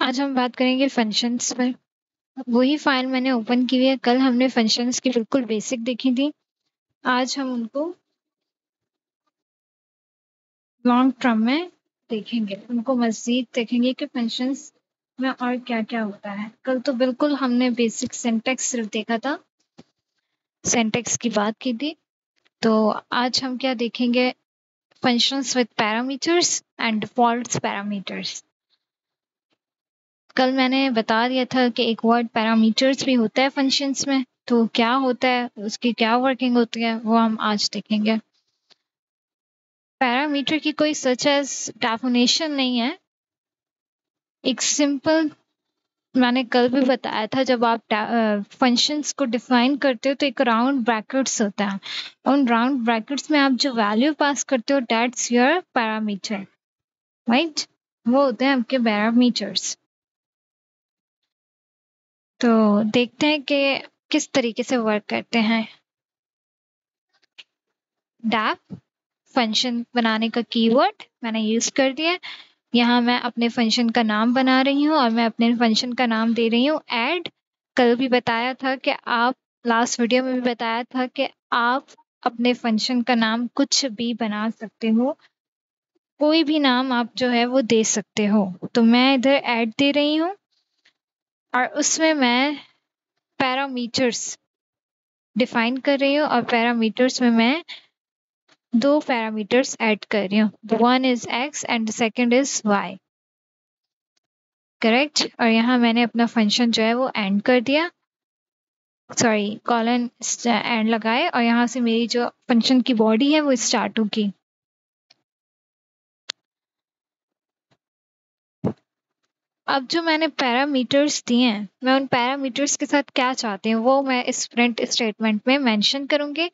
आज हम बात करेंगे फंक्शंस पर। वही फाइल मैंने ओपन की हुई है। कल हमने फंक्शंस की बिल्कुल बेसिक देखी थी। आज हम उनको लॉन्ग टर्म में देखेंगे, उनको मज़ीद देखेंगे कि फंक्शंस में और क्या क्या होता है। कल तो बिल्कुल हमने बेसिक सिंटैक्स सिर्फ देखा था, सिंटैक्स की बात की थी। तो आज हम क्या देखेंगे, functions with parameters and default parameters. कल मैंने बता दिया था कि एक वर्ड पैरामीटर्स भी होता है फंक्शंस में, तो क्या होता है, उसकी क्या वर्किंग होती है, वो हम आज देखेंगे। पैरामीटर की कोई सच एज डेफिनेशन नहीं है। एक सिंपल, मैंने कल भी बताया था, जब आप फंक्शंस को डिफाइन करते हो तो एक राउंड ब्रैकेट्स होता है। उन राउंड ब्रैकेट्स में आप जो वैल्यू पास करते हो, दैट्स योर पैरामीटर, राइट। वो होते हैं आपके पैरामीटर्स। तो देखते हैं कि किस तरीके से वर्क करते हैं। डैप फंक्शन बनाने का कीवर्ड मैंने यूज कर दिया। यहाँ मैं अपने फंक्शन का नाम बना रही हूँ और मैं अपने फंक्शन का नाम दे रही हूँ ऐड। कल भी बताया था कि आप, लास्ट वीडियो में भी बताया था कि आप अपने फंक्शन का नाम कुछ भी बना सकते हो, कोई भी नाम आप जो है वो दे सकते हो। तो मैं इधर ऐड दे रही हूँ और उसमें मैं पैरामीटर्स डिफाइन कर रही हूँ, और पैरामीटर्स में मैं दो पैरामीटर्स ऐड कर रही हूँ। One is X and second is Y, correct. और यहाँ मैंने अपना फंक्शन जो है वो एंड कर दिया, सॉरी कॉलन एंड लगाए, और यहाँ से मेरी जो फंक्शन की बॉडी है वो स्टार्ट होगी। अब जो मैंने पैरामीटर्स दिए हैं, मैं उन पैरामीटर्स के साथ क्या चाहती हूँ वो मैं इस प्रिंट स्टेटमेंट में मेंशन करूंगी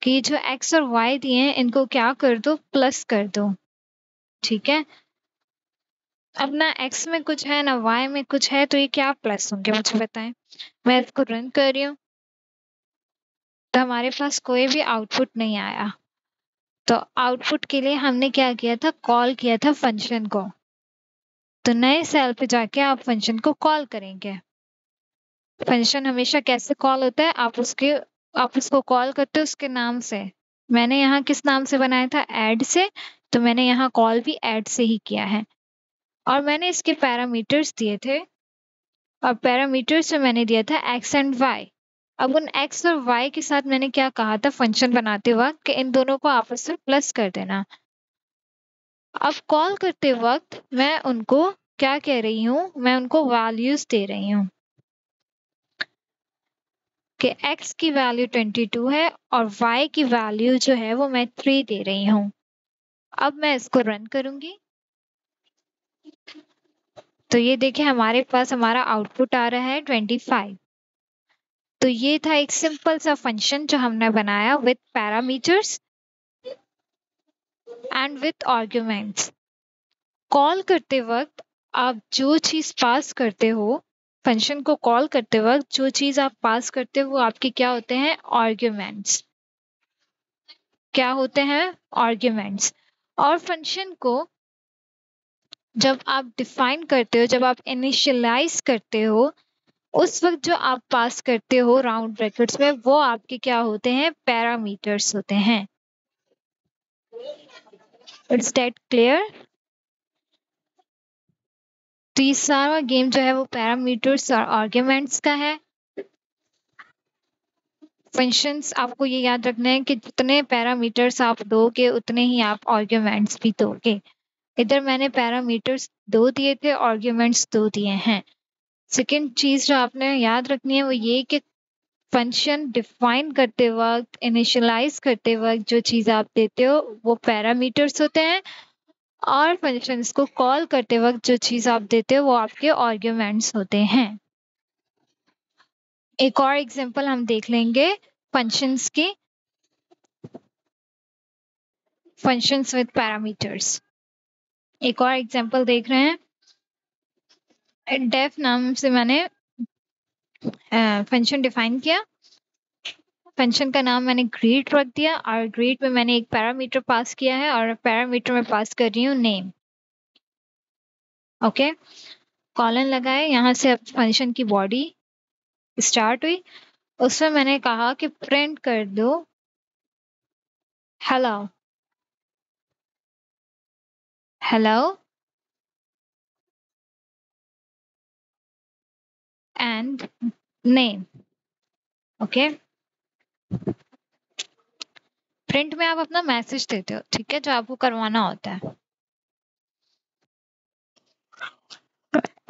कि जो एक्स और वाई दिए हैं इनको क्या कर दो, प्लस कर दो, ठीक है। अब ना एक्स में कुछ है ना वाई में कुछ है, तो ये क्या प्लस होंगे मुझे बताएं। मैं इसको रन कर रही हूँ तो हमारे पास कोई भी आउटपुट नहीं आया। तो आउटपुट के लिए हमने क्या किया था, कॉल किया था फंक्शन को। तो नए सेल पे जाके आप फंक्शन को कॉल करेंगे। फंक्शन हमेशा कैसे कॉल होता है, आप उसको कॉल करते हो उसके नाम से। मैंने यहाँ किस नाम से बनाया था, ऐड से, तो मैंने यहाँ कॉल भी ऐड से ही किया है। और मैंने इसके पैरामीटर्स दिए थे, और पैरामीटर्स में मैंने दिया था एक्स एंड वाई। अब उन एक्स और वाई के साथ मैंने क्या कहा था फंक्शन बनाते वक्त, कि इन दोनों को आपस में प्लस कर देना। अब कॉल करते वक्त मैं उनको क्या कह रही हूँ, मैं उनको वैल्यूज दे रही हूँ कि x की वैल्यू 22 है और y की वैल्यू जो है वो मैं 3 दे रही हूँ। अब मैं इसको रन करूंगी तो ये देखिए हमारे पास हमारा आउटपुट आ रहा है 25। तो ये था एक सिंपल सा फंक्शन जो हमने बनाया with parameters and with arguments. Call करते वक्त आप जो चीज पास करते हो, फंक्शन को कॉल करते वक्त जो चीज आप पास करते हो वो आपके क्या होते हैं, आर्ग्यूमेंट्स। क्या होते हैं, आर्ग्यूमेंट्स। और फंक्शन को जब आप डिफाइन करते हो, जब आप इनिशियलाइज करते हो, उस वक्त जो आप पास करते हो राउंड ब्रैकेट्स में, वो आपके क्या होते हैं, पैरामीटर्स होते हैं। It's that clear. तो ये सारा गेम जो है वो पैरामीटर्स और आर्ग्यूमेंट्स का है। फंक्शंस आपको ये याद रखना है कि जितने पैरामीटर्स आप दोगे उतने ही आप आर्ग्यूमेंट्स भी दोगे। इधर मैंने पैरामीटर्स 2 दिए थे, आर्ग्यूमेंट्स 2 दिए हैं। सेकेंड चीज जो आपने याद रखनी है वो ये कि फंक्शन डिफाइन करते वक्त, इनिशियलाइज करते वक्त जो चीज आप देते हो वो पैरामीटर्स होते हैं, और फंक्शंस को कॉल करते वक्त जो चीज आप देते हो वो आपके आर्ग्यूमेंट्स होते हैं। एक और एग्जांपल हम देख लेंगे फंक्शंस की, फंक्शंस विद पैरामीटर्स। एक और एग्जांपल देख रहे हैं, डेफ नाम से मैंने फंक्शन डिफाइन किया। फंक्शन का नाम मैंने ग्रीट रख दिया, और ग्रीट में मैंने एक पैरामीटर पास किया है, और पैरामीटर में पास कर रही हूँ नेम। ओके, कॉलन लगाए, यहाँ से अब फंक्शन की बॉडी स्टार्ट हुई। उसमें मैंने कहा कि प्रिंट कर दो hello, hello and name. Okay, print में आप अपना मैसेज देते हो, ठीक है, जो आपको करवाना होता है।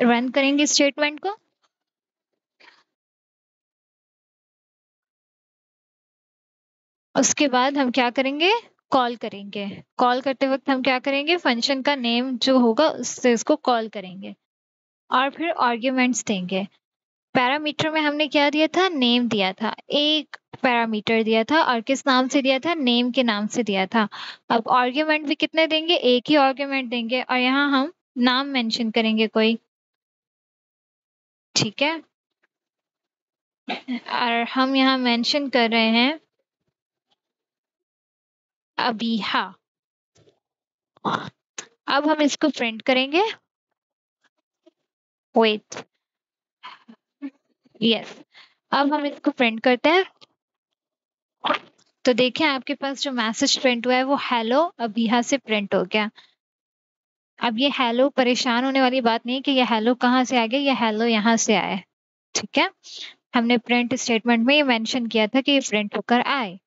रन करेंगे स्टेटमेंट को। उसके बाद हम क्या करेंगे, कॉल करेंगे। कॉल करते वक्त हम क्या करेंगे, फंक्शन का नेम जो होगा उससे उसको कॉल करेंगे और फिर आर्ग्यूमेंट्स देंगे। पैरामीटर में हमने क्या दिया था, नेम दिया था, एक पैरामीटर दिया था और किस नाम से दिया था, नेम के नाम से दिया था। अब आर्ग्यूमेंट भी कितने देंगे, एक ही आर्ग्यूमेंट देंगे और यहाँ हम नाम मेंशन करेंगे कोई, ठीक है। और हम यहाँ मेंशन कर रहे हैं अबीहा। अब हम इसको प्रिंट करेंगे, वेट, यस। अब हम इसको प्रिंट करते हैं, तो देखें आपके पास जो मैसेज प्रिंट हुआ है वो हेलो अबीहा से प्रिंट हो गया। अब ये हेलो परेशान होने वाली बात नहीं कि ये हेलो कहाँ से आ गया, ये हेलो यहाँ से आया, ठीक है। हमने प्रिंट स्टेटमेंट में ये मेंशन किया था कि ये प्रिंट होकर आए।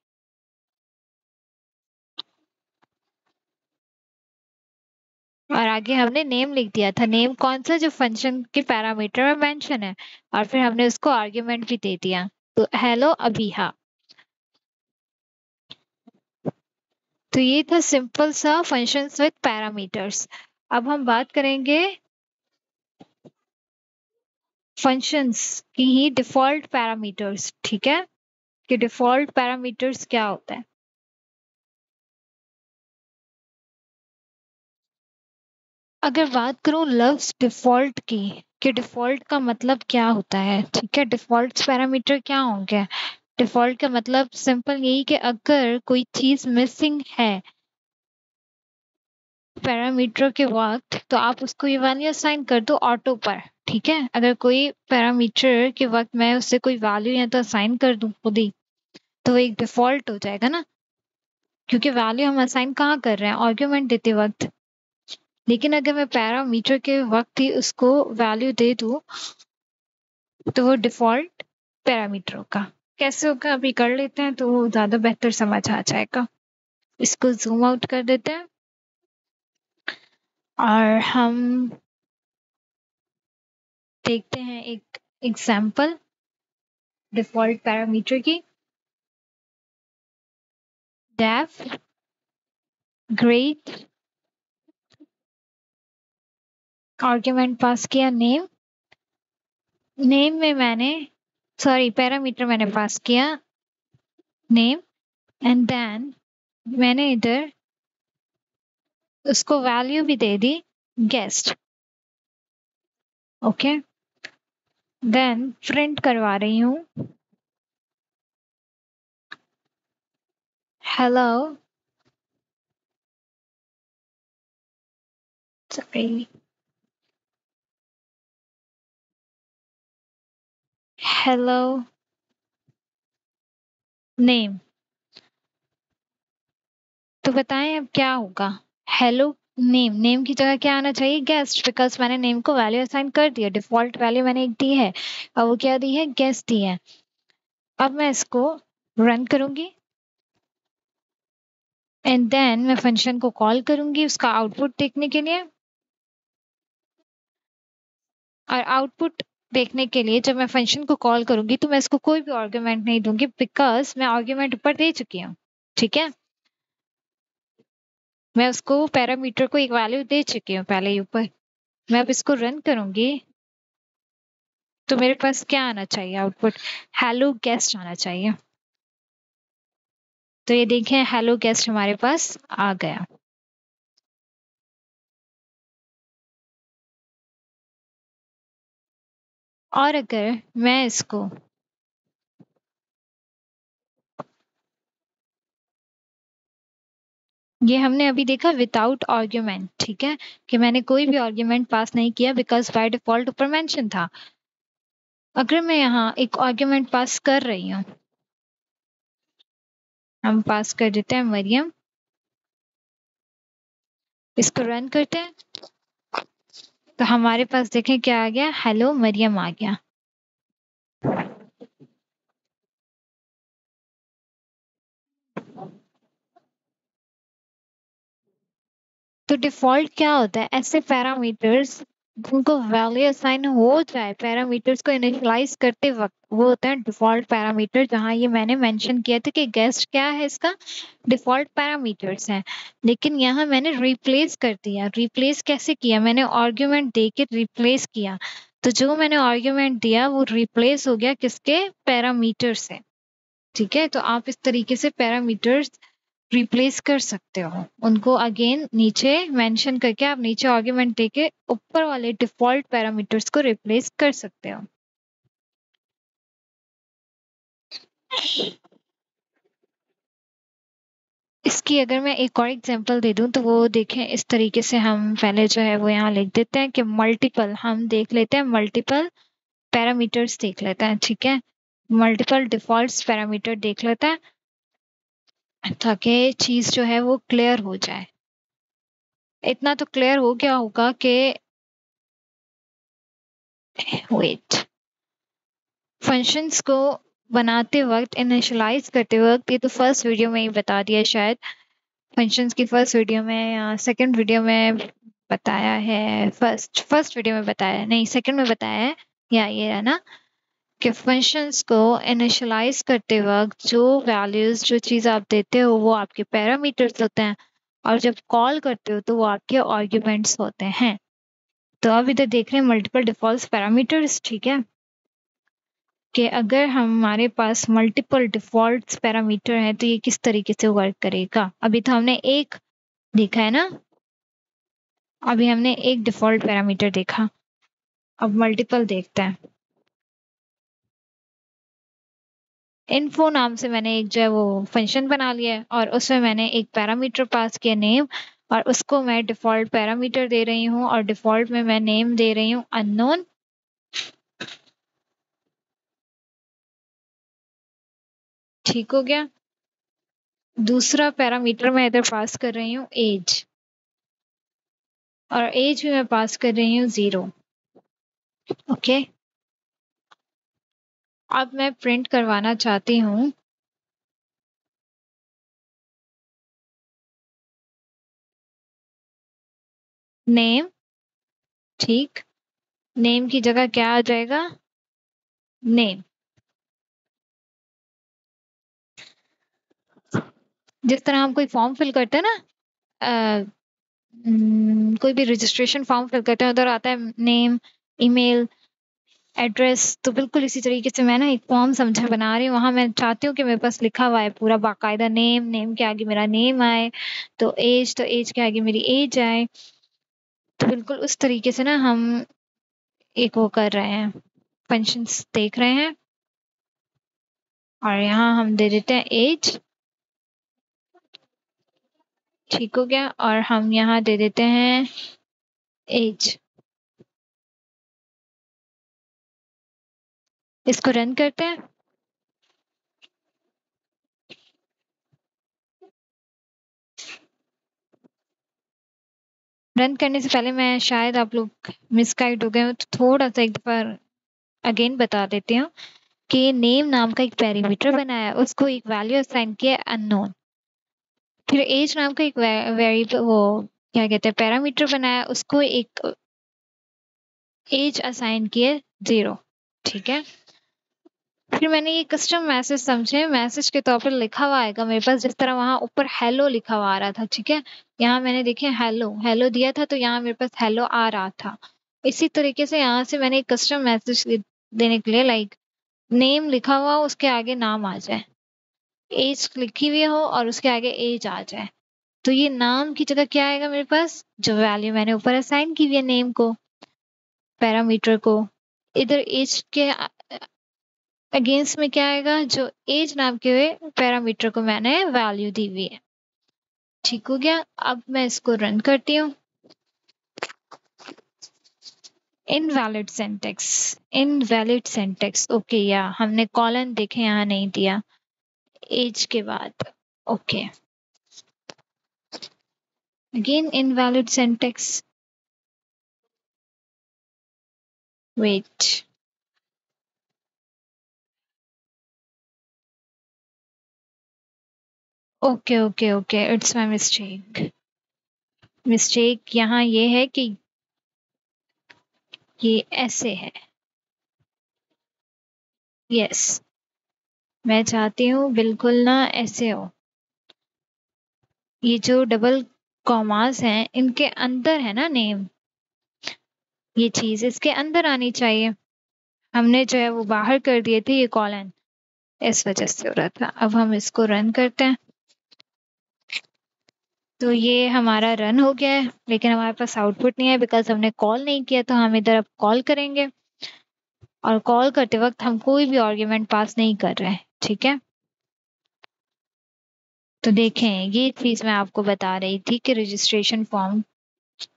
और आगे हमने नेम लिख दिया था, नेम कौन सा, जो फंक्शन के पैरामीटर में मेंशन है, और फिर हमने उसको आर्ग्यूमेंट भी दे दिया, तो हेलो अबीहा। तो ये था सिंपल सा फंक्शंस विद पैरामीटर्स। अब हम बात करेंगे फंक्शंस की ही डिफॉल्ट पैरामीटर्स, ठीक है, कि डिफॉल्ट पैरामीटर्स क्या होता है। अगर बात करूं लव्स डिफॉल्ट की, कि डिफॉल्ट का मतलब क्या होता है, ठीक है, डिफॉल्ट पैरामीटर क्या होंगे। डिफॉल्ट का मतलब सिंपल यही कि अगर कोई चीज मिसिंग है पैरामीटर के वक्त, तो आप उसको ये वैल्यू असाइन कर दो ऑटो पर, ठीक है। अगर कोई पैरामीटर के वक्त मैं उससे कोई वैल्यू या तो असाइन कर दूं खुद ही, तो वो एक डिफॉल्ट हो जाएगा ना, क्योंकि वैल्यू हम असाइन कहाँ कर रहे हैं, आर्ग्यूमेंट देते वक्त। लेकिन अगर मैं पैरामीटर के वक्त ही उसको वैल्यू दे दूं, तो वो डिफॉल्ट पैरामीटर होगा। कैसे होगा अभी कर लेते हैं, तो वो ज्यादा बेहतर समझ आ जाएगा। इसको जूम आउट कर देते हैं और हम देखते हैं एक एग्जाम्पल डिफॉल्ट पैरामीटर की। डेफ ग्रेट, आर्ग्यूमेंट पास किया नेम, नेम में मैंने सॉरी पैरामीटर मैंने पास किया नेम, एंड देन मैंने इधर उसको वैल्यू भी दे दी गेस्ट, ओके। देन प्रिंट करवा रही हूँ हेलो, सॉरी, हेलो नेम। तो बताएं अब क्या होगा, हेलो नेम, नेम की जगह क्या आना चाहिए, गेस्ट, बिकॉज मैंने नेम को वैल्यू असाइन कर दिया, डिफॉल्ट वैल्यू मैंने एक दी है और वो क्या दी है, गेस्ट दी है। अब मैं इसको रन करूंगी एंड देन मैं फंक्शन को कॉल करूंगी उसका आउटपुट देखने के लिए। और आउटपुट देखने के लिए जब मैं फंक्शन को कॉल करूंगी तो मैं इसको कोई भी आर्ग्यूमेंट नहीं दूंगी, बिकॉज मैं आर्ग्यूमेंट ऊपर दे चुकी हूँ, ठीक है। मैं उसको पैरामीटर को एक वैल्यू दे चुकी हूँ पहले ही ऊपर। मैं अब इसको रन करूंगी तो मेरे पास क्या आना चाहिए, आउटपुट हेलो गेस्ट आना चाहिए। तो ये देखें हेलो गेस्ट हमारे पास आ गया। और अगर मैं इसको ये हमने अभी देखा विदाउट आर्ग्यूमेंट, ठीक है, कि मैंने कोई भी आर्ग्यूमेंट पास नहीं किया बिकॉज बाय डिफॉल्ट ऊपर मेंशन था। अगर मैं यहाँ एक आर्ग्यूमेंट पास कर रही हूँ, हम पास कर देते हैं मरियम, इसको रन करते हैं तो हमारे पास देखें क्या आ गया, हेलो मरियम आ गया। तो डिफॉल्ट क्या होता है, ऐसे पैरामीटर्स जिनको वैल्यू असाइन हो जाए पैरामीटर्स को इनिशियलाइज करते वक्त, वो होता है डिफॉल्ट पैरामीटर। जहां ये मैंने मेंशन किया था कि गेस्ट क्या है इसका, डिफॉल्ट पैरामीटर्स है, लेकिन यहाँ मैंने रिप्लेस कर दिया। रिप्लेस कैसे किया, मैंने आर्ग्यूमेंट दे के रिप्लेस किया, तो जो मैंने आर्ग्यूमेंट दिया वो रिप्लेस हो गया किसके, पैरामीटर से। ठीक है, तो आप इस तरीके से पैरामीटर्स रिप्लेस कर सकते हो, उनको अगेन नीचे मेंशन करके आप नीचे आर्गुमेंट देके ऊपर वाले डिफॉल्ट पैरामीटर्स को रिप्लेस कर सकते हो। इसकी अगर मैं एक और एग्जांपल दे दूं तो वो देखें, इस तरीके से हम पहले जो है वो यहाँ लिख देते हैं कि मल्टीपल, हम देख लेते हैं मल्टीपल पैरामीटर्स देख लेते हैं, ठीक है, मल्टीपल डिफॉल्ट पैरामीटर देख लेते हैं ताकि चीज जो है वो क्लियर हो जाए। इतना तो क्लियर हो गया होगा कि वेट, फंक्शंस को बनाते वक्त, इनिशियलाइज करते वक्त, ये तो फर्स्ट वीडियो में ही बता दिया शायद, फंक्शंस की फर्स्ट वीडियो में या सेकंड वीडियो में बताया है, फर्स्ट फर्स्ट वीडियो में बताया है, नहीं सेकंड में बताया है, या ये है ना कि फंक्शंस को इनिशियलाइज करते वक्त जो वैल्यूज, जो चीज आप देते हो वो आपके पैरामीटर्स होते हैं, और जब कॉल करते हो तो वो आपके आर्ग्यूमेंट्स होते हैं। तो अब इधर देख रहे हैं मल्टीपल डिफॉल्ट पैरामीटर्स, ठीक है, कि अगर हमारे पास मल्टीपल डिफॉल्ट पैरामीटर है तो ये किस तरीके से वर्क करेगा। अभी तो हमने एक देखा है ना, अभी हमने एक डिफॉल्ट पैरामीटर देखा, अब मल्टीपल देखते हैं। इन्फो नाम से मैंने एक जो है वो फंक्शन बना लिया है और उसमें मैंने एक पैरामीटर पास किया नेम, और उसको मैं डिफॉल्ट पैरामीटर दे रही हूँ और डिफॉल्ट में मैं नेम दे रही हूँ अननोन। ठीक हो गया। दूसरा पैरामीटर मैं इधर पास कर रही हूँ एज, और एज भी मैं पास कर रही हूँ 0। ओके, अब मैं प्रिंट करवाना चाहती हूँ नेम, ठीक, नेम की जगह क्या आ जाएगा, नेम। जिस तरह हम कोई फॉर्म फिल करते हैं ना, कोई भी रजिस्ट्रेशन फॉर्म फिल करते हैं, उधर आता है नेम, ईमेल, एड्रेस, तो बिल्कुल इसी तरीके से मैं ना एक फॉर्म समझा बना रही हूँ, वहां मैं चाहती हूँ कि मेरे पास लिखा हुआ है पूरा बाकायदा नेम, नेम के आगे मेरा नेम आए, तो एज के आगे मेरी एज आए। तो बिल्कुल उस तरीके से ना हम एक वो कर रहे हैं, फंक्शंस देख रहे हैं, और यहाँ हम दे देते हैं एज, ठीक हो गया, और हम यहाँ दे देते हैं एज। इसको रन करते हैं। रन करने से पहले मैं, शायद आप लोग मिसगाइड हो गए हो तो थोड़ा सा एक दफा अगेन बता देती हूँ कि नेम नाम का एक पैरामीटर बनाया, उसको एक वैल्यू असाइन किया अननोन, फिर एज नाम का एक वेरिएबल, वो क्या कहते हैं, पैरामीटर बनाया, उसको एक एज असाइन किए 0, ठीक है। फिर मैंने ये कस्टम मैसेज समझे, मैसेज के तौर पर लिखा हुआ आएगा मेरे पास, जिस तरह वहां ऊपर हेलो लिखा हुआ आ रहा था, ठीक है, यहाँ मैंने देखे हेलो हेलो दिया था तो यहाँ मेरे पास हेलो आ रहा था। इसी तरीके से यहाँ से मैंने एक कस्टम मैसेज देने के लिए, लाइक नेम लिखा हुआ उसके आगे नाम आ जाए, एज लिखी हुई हो और उसके आगे एज आ जाए, तो ये नाम की जगह क्या आएगा मेरे पास, जो वैल्यू मैंने ऊपर असाइन की हुई है नेम को, पैरामीटर को, इधर एज के अगेंस्ट में क्या आएगा, जो एज नाम के हुए पैरामीटर को मैंने वैल्यू दी हुई है। ठीक हो गया। अब मैं इसको रन करती हूँ। Invalid syntax, invalid syntax. Okay, या हमने कॉलन देखे यहाँ नहीं दिया एज के बाद। Okay, again invalid syntax. Wait, okay okay okay, it's my mistake. Mistake यहाँ ये है कि ये ऐसे है। यस, मैं चाहती हूँ बिल्कुल ना ऐसे हो। ये जो डबल कॉमास हैं इनके अंदर है ना नेम, ये चीज इसके अंदर आनी चाहिए। हमने जो है वो बाहर कर दिए थे ये कॉलन, इस वजह से हो रहा था। अब हम इसको रन करते हैं। तो ये हमारा रन हो गया है, लेकिन हमारे पास आउटपुट नहीं है बिकॉज हमने कॉल नहीं किया। तो हम इधर अब कॉल करेंगे, और कॉल करते वक्त हम कोई भी आर्ग्यूमेंट पास नहीं कर रहे हैं। ठीक है, तो देखें ये चीज मैं आपको बता रही थी कि रजिस्ट्रेशन फॉर्म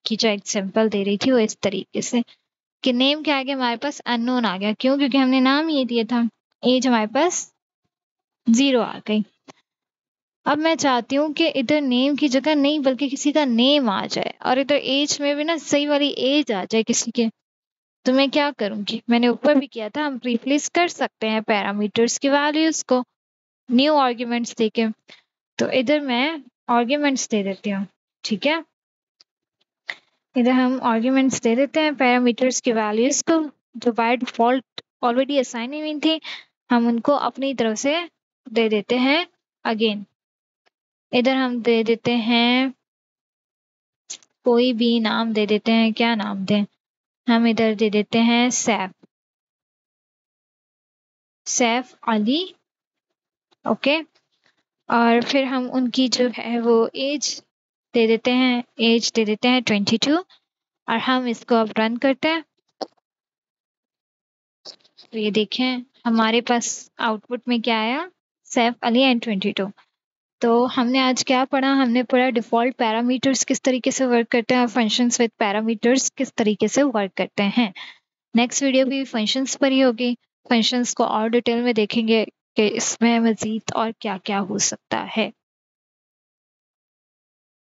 की जो एग्जाम्पल दे रही थी वो इस तरीके से कि नेम के आगे हमारे पास अननोन आ गया। क्यों? क्योंकि हमने नाम ये दिया था। एज हमारे पास 0 आ गई। अब मैं चाहती हूँ कि इधर नेम की जगह नहीं बल्कि किसी का नेम आ जाए, और इधर एज में भी ना सही वाली एज आ जाए किसी के। तो मैं क्या करूंगी, मैंने ऊपर भी किया था, हम रिप्लेस कर सकते हैं पैरामीटर्स की वैल्यूज को न्यू आर्ग्यूमेंट्स देके। तो इधर मैं आर्ग्यूमेंट्स दे देती हूँ। ठीक है, इधर हम आर्ग्यूमेंट्स दे देते हैं पैरामीटर्स की वैल्यूज को जो बाय डिफॉल्ट ऑलरेडी असाइन हुई थी। हम उनको अपनी तरफ से दे देते हैं। अगेन इधर हम दे देते हैं कोई भी नाम दे देते हैं। क्या नाम दें? हम इधर दे देते हैं सैफ, सैफ अली। ओके, और फिर हम उनकी जो है वो एज दे देते हैं, एज दे देते हैं 22। और हम इसको अब रन करते हैं। तो ये देखें हमारे पास आउटपुट में क्या आया, सैफ अली एंड 22। तो हमने आज क्या पढ़ा? हमने पढ़ा डिफॉल्ट पैरामीटर्स किस तरीके से वर्क करते हैं और फंक्शंस विद पैरामीटर्स किस तरीके से वर्क करते हैं। नेक्स्ट वीडियो भी फंक्शंस पर ही होगी। फंक्शंस को और डिटेल में देखेंगे कि इसमें मजीद और क्या क्या हो सकता है।